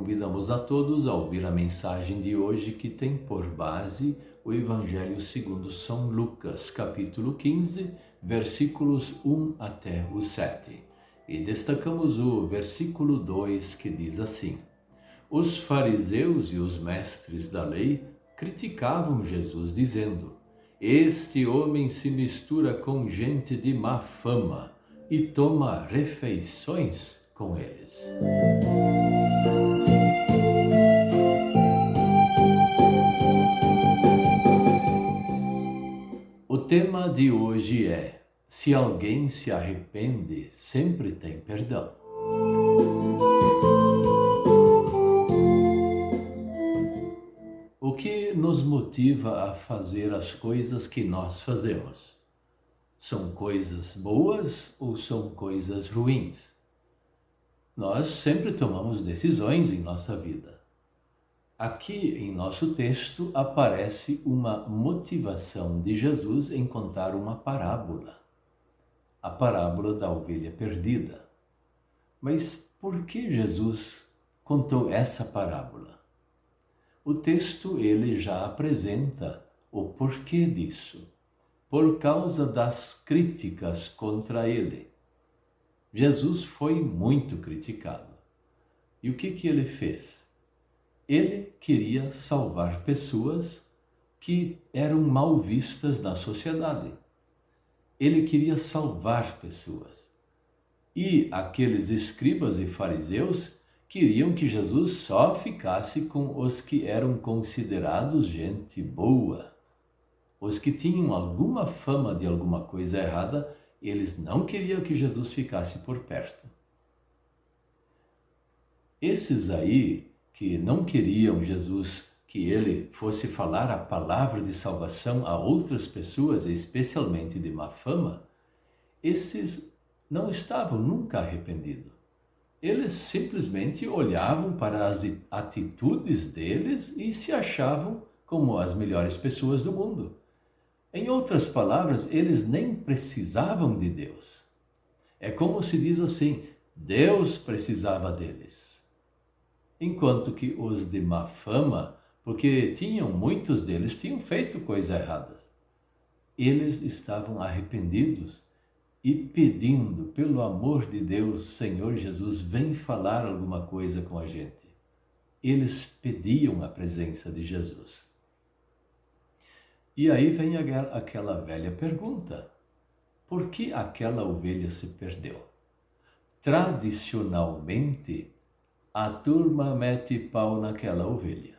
Convidamos a todos a ouvir a mensagem de hoje que tem por base o Evangelho segundo São Lucas, capítulo 15, versículos 1 até o 7. E destacamos o versículo 2 que diz assim: Os fariseus e os mestres da lei criticavam Jesus, dizendo: Este homem se mistura com gente de má fama e toma refeições com eles. O tema de hoje é: se alguém se arrepende, sempre tem perdão. O que nos motiva a fazer as coisas que nós fazemos? São coisas boas ou são coisas ruins? Nós sempre tomamos decisões em nossa vida. Aqui em nosso texto aparece uma motivação de Jesus em contar uma parábola. A parábola da ovelha perdida. Mas por que Jesus contou essa parábola? O texto ele já apresenta o porquê disso. Por causa das críticas contra ele. Jesus foi muito criticado. E o que ele fez? Ele queria salvar pessoas que eram mal vistas na sociedade. Ele queria salvar pessoas. E aqueles escribas e fariseus queriam que Jesus só ficasse com os que eram considerados gente boa. Os que tinham alguma fama de alguma coisa errada, eles não queriam que Jesus ficasse por perto. Esses aí que não queriam Jesus que ele fosse falar a palavra de salvação a outras pessoas, especialmente de má fama, esses não estavam nunca arrependidos. Eles simplesmente olhavam para as atitudes deles e se achavam como as melhores pessoas do mundo. Em outras palavras, eles nem precisavam de Deus. É como se diz assim: Deus precisava deles. Enquanto que os de má fama, porque muitos deles tinham feito coisas erradas, eles estavam arrependidos e pedindo, pelo amor de Deus, Senhor Jesus, vem falar alguma coisa com a gente. Eles pediam a presença de Jesus. E aí vem aquela velha pergunta: por que aquela ovelha se perdeu? Tradicionalmente, a turma mete pau naquela ovelha.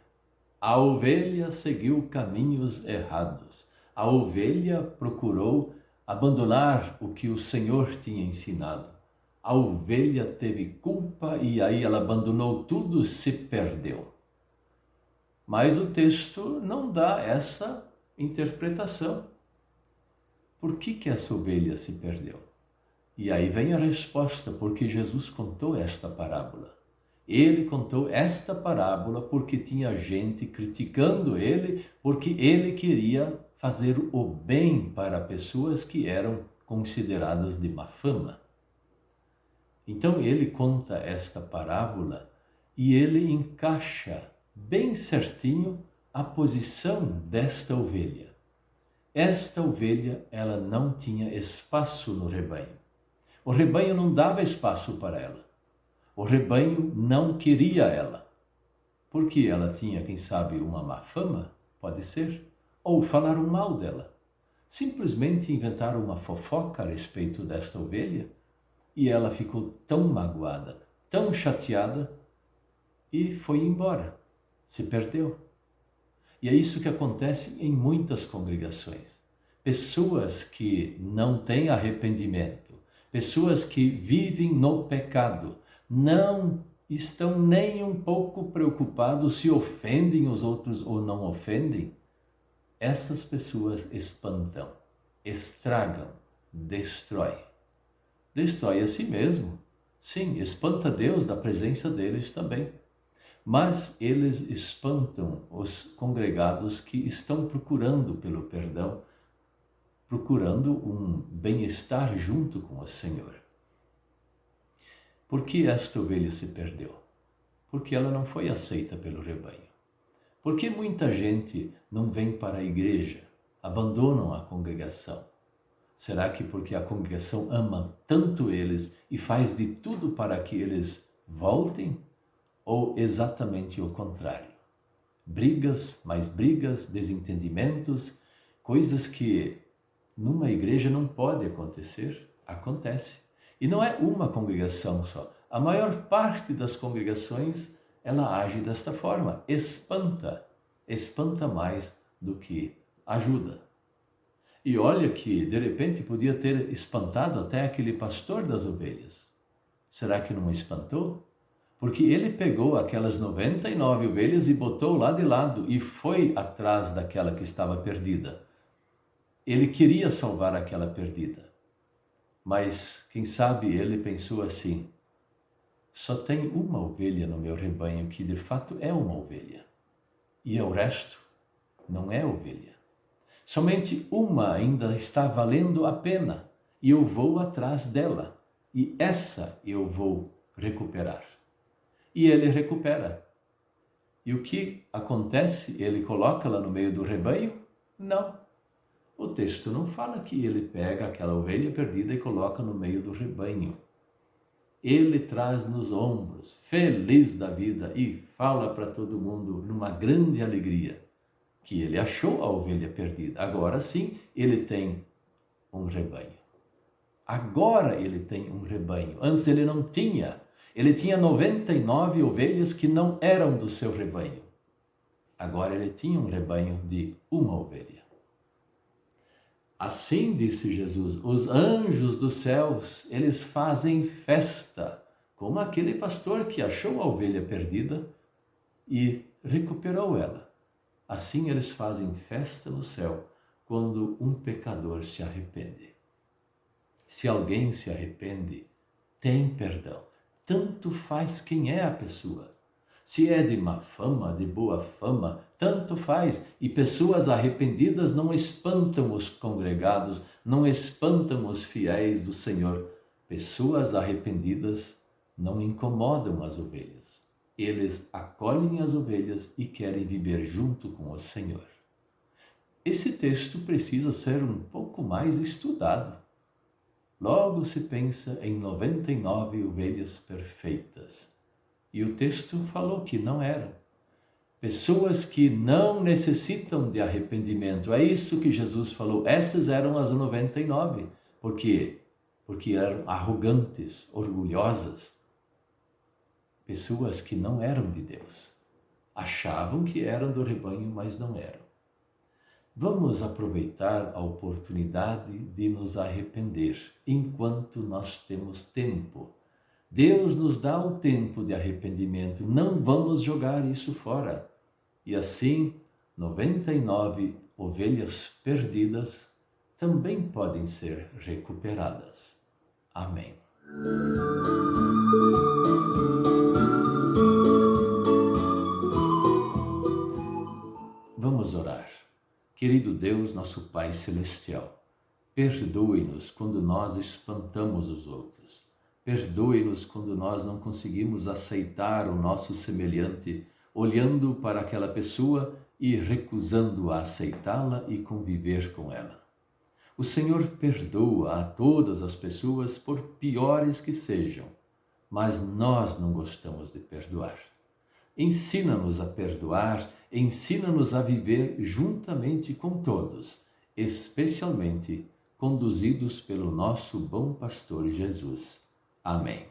A ovelha seguiu caminhos errados. A ovelha procurou abandonar o que o Senhor tinha ensinado. A ovelha teve culpa e aí ela abandonou tudo e se perdeu. Mas o texto não dá essa interpretação. Por que essa ovelha se perdeu? E aí vem a resposta, porque Jesus contou esta parábola. Ele contou esta parábola porque tinha gente criticando ele, porque ele queria fazer o bem para pessoas que eram consideradas de má fama. Então ele conta esta parábola e ele encaixa bem certinho a posição desta ovelha. Esta ovelha, ela não tinha espaço no rebanho. O rebanho não dava espaço para ela. O rebanho não queria ela. Porque ela tinha, quem sabe, uma má fama? Pode ser. Ou falaram mal dela. Simplesmente inventaram uma fofoca a respeito desta ovelha e ela ficou tão magoada, tão chateada e foi embora. Se perdeu. E é isso que acontece em muitas congregações. Pessoas que não têm arrependimento, pessoas que vivem no pecado, não estão nem um pouco preocupados se ofendem os outros ou não ofendem. Essas pessoas espantam, estragam, destroem. Destrói a si mesmo. Sim, espanta Deus da presença deles também. Mas eles espantam os congregados que estão procurando pelo perdão, procurando um bem-estar junto com o Senhor. Por que esta ovelha se perdeu? Porque ela não foi aceita pelo rebanho. Por que muita gente não vem para a igreja, abandonam a congregação? Será que porque a congregação ama tanto eles e faz de tudo para que eles voltem? Ou exatamente o contrário? Brigas, mais brigas, desentendimentos, coisas que numa igreja não pode acontecer, acontece. E não é uma congregação só. A maior parte das congregações, ela age desta forma, espanta mais do que ajuda. E olha que, de repente, podia ter espantado até aquele pastor das ovelhas. Será que não espantou? Porque ele pegou aquelas 99 ovelhas e botou lá de lado e foi atrás daquela que estava perdida. Ele queria salvar aquela perdida. Mas, quem sabe, ele pensou assim: só tem uma ovelha no meu rebanho que de fato é uma ovelha. E o resto não é ovelha. Somente uma ainda está valendo a pena e eu vou atrás dela. E essa eu vou recuperar. E ele recupera. E o que acontece? Ele coloca lá no meio do rebanho? Não. O texto não fala que ele pega aquela ovelha perdida e coloca no meio do rebanho. Ele traz nos ombros, feliz da vida, e fala para todo mundo numa grande alegria que ele achou a ovelha perdida. Agora sim, ele tem um rebanho. Agora ele tem um rebanho. Antes ele não tinha. Ele tinha 99 ovelhas que não eram do seu rebanho. Agora ele tinha um rebanho de uma ovelha. Assim, disse Jesus, os anjos dos céus, eles fazem festa, como aquele pastor que achou a ovelha perdida e recuperou ela. Assim eles fazem festa no céu quando um pecador se arrepende. Se alguém se arrepende, tem perdão. Tanto faz quem é a pessoa. Se é de má fama, de boa fama, tanto faz. E pessoas arrependidas não espantam os congregados, não espantam os fiéis do Senhor. Pessoas arrependidas não incomodam as ovelhas. Eles acolhem as ovelhas e querem viver junto com o Senhor. Esse texto precisa ser um pouco mais estudado. Logo se pensa em 99 ovelhas perfeitas. E o texto falou que não eram. Pessoas que não necessitam de arrependimento. É isso que Jesus falou. Essas eram as 99. Por quê? Porque eram arrogantes, orgulhosas. Pessoas que não eram de Deus. Achavam que eram do rebanho, mas não eram. Vamos aproveitar a oportunidade de nos arrepender enquanto nós temos tempo. Deus nos dá um tempo de arrependimento, não vamos jogar isso fora. E assim, 99 ovelhas perdidas também podem ser recuperadas. Amém. Vamos orar. Querido Deus, nosso Pai Celestial, perdoe-nos quando nós espantamos os outros. Perdoe-nos quando nós não conseguimos aceitar o nosso semelhante, olhando para aquela pessoa e recusando a aceitá-la e conviver com ela. O Senhor perdoa a todas as pessoas, por piores que sejam, mas nós não gostamos de perdoar. Ensina-nos a perdoar, ensina-nos a viver juntamente com todos, especialmente conduzidos pelo nosso bom pastor Jesus. Amém.